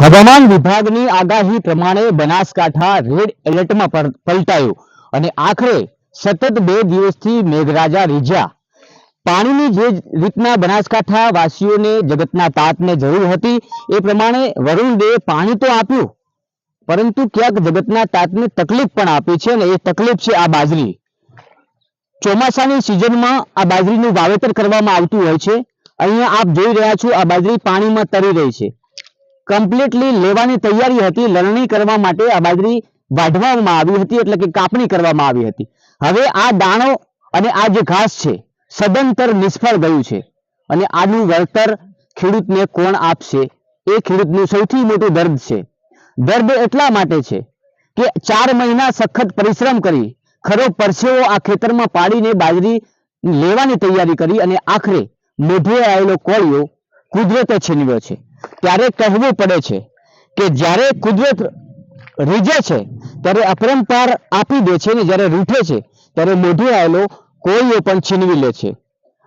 હવામાન વિભાગની આગાહી પ્રમાણે બનાસકાંઠા રેડ એલર્ટમાં પલટાયું અને આખરે સતત 2 દિવસથી મેઘરાજા રીઝ્યા। પાણીની જે રીતના બનાસકાંઠા વાસીઓને જગતના તાતને જરૂર હતી એ પ્રમાણે વરુણ દેવે પાણી તો આપ્યું, પરંતુ ક્યાંક જગતના તાતને તકલીફ પણ આપી છે અને એ તકલીફ છે આ બાજરી। ચોમાસાની સિઝનમાં આ બાજરીનું વાવેતર કરવામાં આવતું હોય છે। અહીંયા આપ જોઈ રહ્યા છો આ બાજરી પાણીમાં તરી રહી છે। કમ્પ્લીટલી લેવાની તૈયારી હતી, લણણી કરવા માટે આ બાજરી વાઢવામાં આવી હતી, એટલે કે કાપણી કરવામાં આવી હતી। હવે આ દાણો અને આ જે ઘાસ છે સદંતર નિષ્ફળ ગયું છે અને આનું વળતર ખેડૂતને કોણ આપશે એ ખેડૂતનું સૌથી મોટું દર્દ છે। દર્દ એટલા માટે છે કે 4 મહિના સખત પરિશ્રમ કરી ખરો પરસેવો આ ખેતરમાં પાડીને બાજરી લેવાની તૈયારી કરી અને આખરે મોઢે આવેલો કોળિયો કુદરતે છીનવ્યો છે। ત્યારે કહેવું પડે છે કે જ્યારે કુદરત રીઝે છે ત્યારે અપરંપાર આપી દે છે, ને જ્યારે રૂઠે છે ત્યારે મોઢે આવેલો કોળિયો પણ છીનવી લે છે।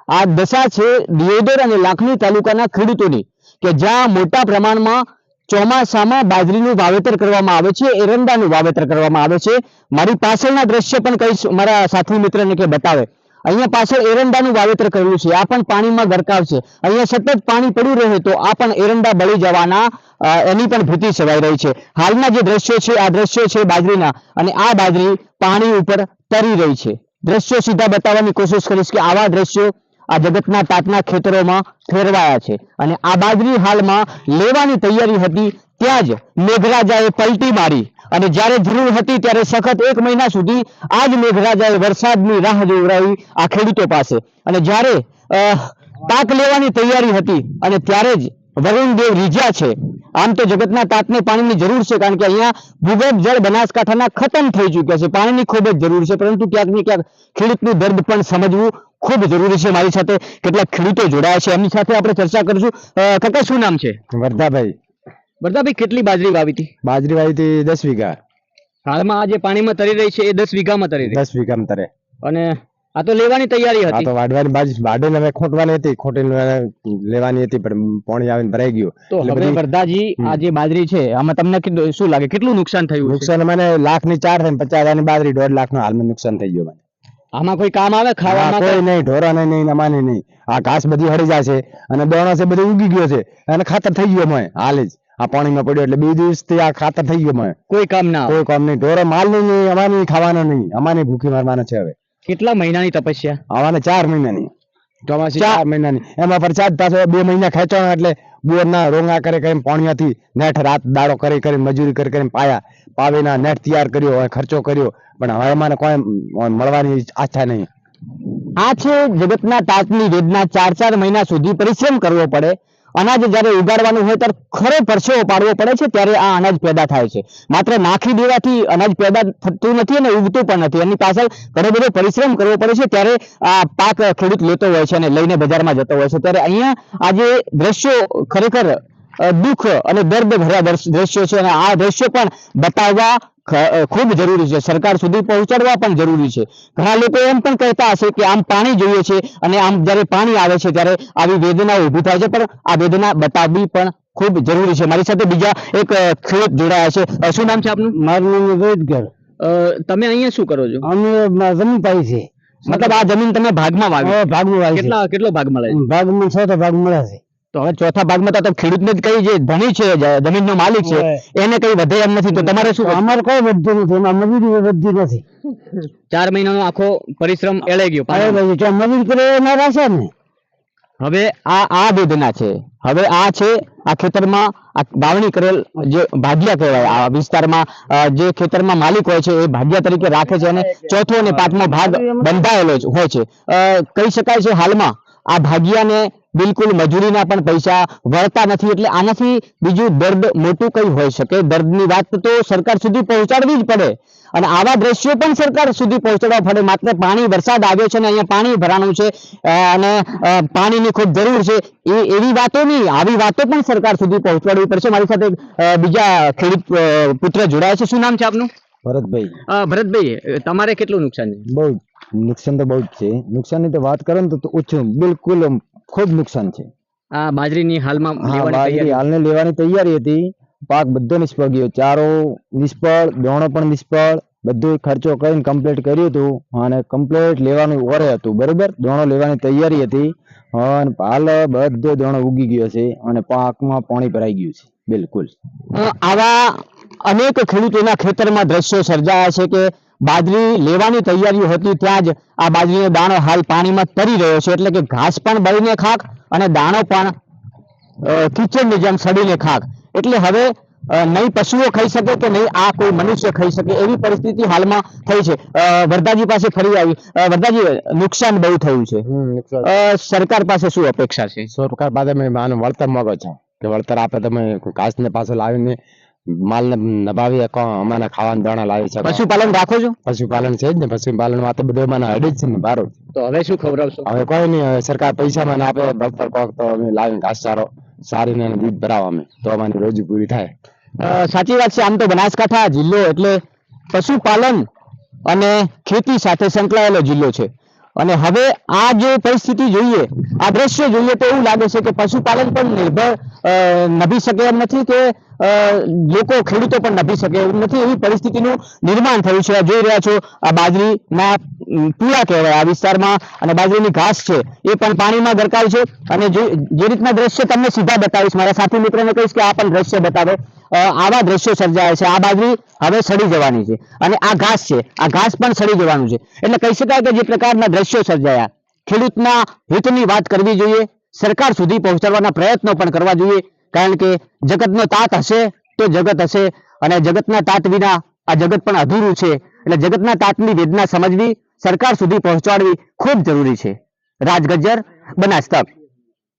આ દશા છે દિયોદર અને લાખણી તાલુકાના ખેડૂતોની કે જ્યાં મોટા પ્રમાણમાં ચોમાસામાં બાજરીનું વાવેતર કરવામાં આવે છે, એરંડાનું વાવેતર કરવામાં આવે છે। મારી પાછળના દ્રશ્ય પણ કહીશ મારા સાથી મિત્રને કે બતાવે। અહીંયા પાછળ એરંડાનું વાવેતર કરેલું છે, આ પણ પાણીમાં ગરકાવ છે। અહીંયા સતત પાણી પડ્યું રહે તો આ પણ એરંડા બળી જવાના એની પણ ભીતિ સેવાઈ રહી છે। હાલના જે દ્રશ્યો છે આ દ્રશ્યો છે બાજરીના અને આ બાજરી પાણી ઉપર તરી રહી છે। દ્રશ્યો સીધા બતાવવાની કોશિશ કરીશ કે આવા દ્રશ્યો આ જગતના તાતના ખેતરોમાં ફેરવાયા છે અને આ બાજરી હાલમાં લેવાની તૈયારી હતી ત્યાં જ મેઘરાજાએ પલટી મારી અને જ્યારે જરૂર હતી ત્યારે સખત 1 મહિના સુધી આ જ મેઘરાજાએ વરસાદની રાહ જોવડાવી આ ખેડૂતો પાસે અને જ્યારે પાક લેવાની તૈયારી હતી અને ત્યારે જ વરુણદેવ રીઝ્યા છે। આમ તો જગતના તાતને પાણીની જરૂર છે, કારણ કે અહીંયા ભૂગર્ભ જળ બનાસકાંઠાના ખતમ થઈ ચૂક્યા છે, પાણીની ખૂબ જ જરૂર છે, પરંતુ ક્યાંક ને ક્યાંક ખેડૂતનું દર્દ પણ સમજવું ખૂબ જરૂરી છે। મારી સાથે કેટલાક ખેડૂતો જોડાયા છે, એમની સાથે આપણે ચર્ચા કરીશું। કાકા શું નામ છે? વર્ધાભાઈ। વર્ધાભાઈ, કેટલી બાજરી વાવી હતી? બાજરી વાવી હતી 10 વીઘા। હાલમાં આ જે પાણીમાં તરી રહી છે એ 10 વીઘામાં તરી રહી? 10 વીઘામાં તરે। અને આ તો લેવાની તૈયારી હતી? આ તો વાઢવાની બાજરી વાઢીને હવે ખોટવાની હતી, ખોટીને લેવાની હતી પણ પાણી આવીને ભરાઈ ગયું। તો હવે વર્ધાજી આ જે બાજરી છે આમાં તમને શું લાગે કેટલું નુકસાન થયું? નુકસાન મને 1,00,000 ની 4 થઈને 50,000 ની બાજરી 1.5 લાખ નું હાલમાં નુકસાન થઈ ગયું મને। આમાં કોઈ કામ આવે ખાવામાં? કોઈ નહીં, ઢોરાને નહીં, અમાને નહીં। આ ઘાસ બધી હળી જાય છે અને દોણો છે બધું ઉગી ગયો છે અને ખાતર થઈ ગયો મને હાલ જ આ પાણીમાં પડ્યો એટલે 2 દિવસથી આ ખાતર થઈ ગયો મને। કોઈ કામ ના, કોઈ કામ નહીં, ઢોરો માલ નહીં, અમારે ખાવાનો નહીં, અમારે ભૂખી મારવાનો છે। હવે કેટલા મહિનાની તપસ્યા? આવાને 4 મહિનાની, ચોમાસી 4 મહિનાની। એમાં પ્રસાદ પાછો 2 મહિના ખેંચવાનો એટલે બોરના રોંગા કરી કરીને પાણીયાથી નેઠ રાત દાડો કરી કરીને મજૂરી કરી કરીને પાવીના નેઠ તૈયાર કર્યો, ખર્ચો કર્યો, પણ હવે મને કોઈ મળવાની આશા નહીં। આ છે જગતના તાતની વેદના। 4 મહિના સુધી પરિશ્રમ કરવો પડે, અનાજ જ્યારે ઉગાડવાનું હોય ત્યારે ખરો પરસેવો પાડવો પડે છે, ત્યારે આ અનાજ પેદા થાય છે। માત્ર નાખી દેવાથી અનાજ પેદા થતું નથી અને ઉગતું પણ નથી, એની પાછળ ઘણો બધો પરિશ્રમ કરવો પડે છે, ત્યારે આ પાક ખેડૂત લેતો હોય છે અને લઈને બજારમાં જતો હોય છે। ત્યારે અહીંયા આ જે દ્રશ્યો ખરેખર દુઃખ અને દર્દ ભર્યા દ્રશ્યો છે અને આ દ્રશ્યો પણ બતાવવા ખૂબ જરૂરી છે, સરકાર સુધી પહોંચાડવા પણ જરૂરી છે। ઘણા લોકો એમ પણ કહેતા હશે કે આમ પાણી જોઈએ છે અને આમ જ્યારે પાણી આવે છે ત્યારે આવી વેદનાઓ ઊભી થાય છે, પણ આ વેદના બતાવવી પણ ખૂબ જરૂરી છે। મારી સાથે બીજા એક ખેડૂત જોડાયા છે। શું નામ છે આપનું? મારું નામ રોજગાર। તમે અહીંયા શું કરો છો? અમે જમીન પાઈ છે, મતલબ આ જમીન તમે ભાગમાં વાવી? ભાગમાં વાવી। કેટલો ભાગ મળે છે? ભાગમાં 6 ભાગ મળે છે। તો હવે ચોથા ભાગમાં તો ખેડૂતને જ કઈ જે ધણી છે, જમીનનો માલિક છે, એને કઈ વધે એમ નથી, તો તમારે શું? અમારે કોઈ વધતું નથી, મજૂરી વધતી નથી। 4 મહિનાનો આખો પરિશ્રમ એળાઈ ગયો, મજૂરી કરે એના રહેશે ને। હવે આ વેદના છે, હવે આ છે આ ખેતરમાં આ વાવણી કરેલ જે ભાગ્યા કહેવાય, આ વિસ્તારમાં જે ખેતરમાં માલિક હોય છે એ ભાગ્યા તરીકે રાખે છે અને ચોથો અને 5મો ભાગ બંધાયેલો હોય છે। કહી શકાય છે હાલમાં આ ભાગ્યાને બિલકુલ મજૂરીના પણ પૈસા વળતા નથી, એટલે આનાથી બીજું દર્દ મોટું કઈ હોઈ શકે? દર્દની વાત તો સરકાર સુધી પહોંચાડવી જ પડે અને આવા દ્રશ્યો પણ સરકાર સુધી પહોંચાડવા પડે। માત્ર પાણી, વરસાદ આવ્યો છે ને અહીંયા પાણી ભરાણું છે અને પાણીની ખૂબ જરૂર છે એવી વાતો નહીં, આવી વાતો પણ સરકાર સુધી પહોંચાડવી પડશે। મારી સાથે બીજા ખેડૂત પુત્ર જોડાયા છે। શું નામ છે આપનું? ભરતભાઈ। ભરતભાઈ, તમારે કેટલું નુકસાન છે? બહુ નુકસાન તો બહુ જ છે। નુકસાનની તો વાત કરો ને તો ઓછું, બિલકુલ ખૂબ નુકસાન છે। આ બાજરીની હાલમાં હાલને લેવાની તૈયારી હતી પાક બધો નિષ્ફળ ગયો, ચારો નિષ્ફળ, દોણો પણ નિષ્ફળ, બધું ખર્ચો કરીને કમ્પ્લીટ કર્યું હતું અને કમ્પ્લીટ લેવાનું ઓરે હતું, બરોબર, દોણો લેવાની તૈયારી હતી અને હાલ બધો દોણો ઉગી ગયો છે અને પાકમાં પાણી ભરાઈ ગયું છે બિલકુલ. આવા અનેક ખેડૂતોના ખેતરમાં દ્રશ્યો સર્જાયા છે કે બાજરી લેવાની તૈયારીઓ હતી ત્યાં જ આ બાજરીનો દાણો હાલ પાણીમાં તરી રહ્યો છે, એટલે કે ઘાસ પણ બળીને ખાક અને દાણો પણ કીચડની જેમ સડીને ખાક. એટલે હવે નહીં પશુઓ ખાઈ શકે કે નહીં આ કોઈ મનુષ્ય ખાઈ શકે એવી પરિસ્થિતિ હાલમાં થઈ છે. વરદાજી પાસે ફરી આવી. વરદાજી, નુકસાન બહુ થયું છે, સરકાર પાસે શું અપેક્ષા છે? સરકાર પાસે મેં આનું વળતર માંગો છો કે વળતર આપે, તમે ઘાસને પાછો લાવીને માલને નભાવી શકો, અમાને ખાવાના દાણા લાવી શકો. પશુપાલન રાખો છો? પશુપાલન છે જ ને, પશુપાલન માં તો બધું મને હડી જ છે ને બારો. તો હવે શું ખવડાવશો? હવે કોઈ નહીં, હવે સરકાર પૈસા મને આપે વળતર કોક તો અમે લાવીને ઘાસચારો સારીને દૂધ ભરાવા અમે, તો અમારી રોજી પૂરી થાય. સાચી વાત છે. આમ તો બનાસકાંઠા જિલ્લો એટલે પશુપાલન અને ખેતી સાથે સંકળાયેલો જિલ્લો છે અને હવે આ જો પરિસ્થિતિ જોઈએ, આ દ્રશ્ય જોઈએ તો એવું લાગે છે કે પશુપાલન પણ નિર્ભર નભી શકે એમ નથી કે લોકો ખેડૂતો પણ નભી શકે એમ નથી, એવી પરિસ્થિતિનું નિર્માણ થયું છે. જોઈ રહ્યા છો આ બાજરીના પૂળા કહેવાય આ વિસ્તારમાં, અને બાજરીની ઘાસ છે એ પણ પાણીમાં ગરકાવ છે. અને જે રીતના દ્રશ્ય તમને સીધા બતાવીશ, મારા સાથી મિત્રોને કહીશ કે આ પણ દ્રશ્ય બતાવે. આવા દ્રશ્યો સર્જાય છે. આ બાજરી હવે સડી જવાની છે અને આ ઘાસ છે, આ ઘાસ પણ સડી જવાનું છે. એટલે કહી શકાય કે જે પ્રકારના દ્રશ્યો સર્જાયા, ખેડૂતના હિતની વાત કરવી જોઈએ, સરકાર સુધી પહોંચાડવાના પ્રયત્નો પણ કરવા જોઈએ, કારણ કે જગતનો તાત હશે તો જગત હશે અને જગતના તાત વિના આ જગત પણ અધૂરું છે. એટલે જગતના તાતની વેદના સમજવી, સરકાર સુધી પહોંચાડવી ખૂબ જરૂરી છે. રાજ ગજ્જર, બનાસ તક.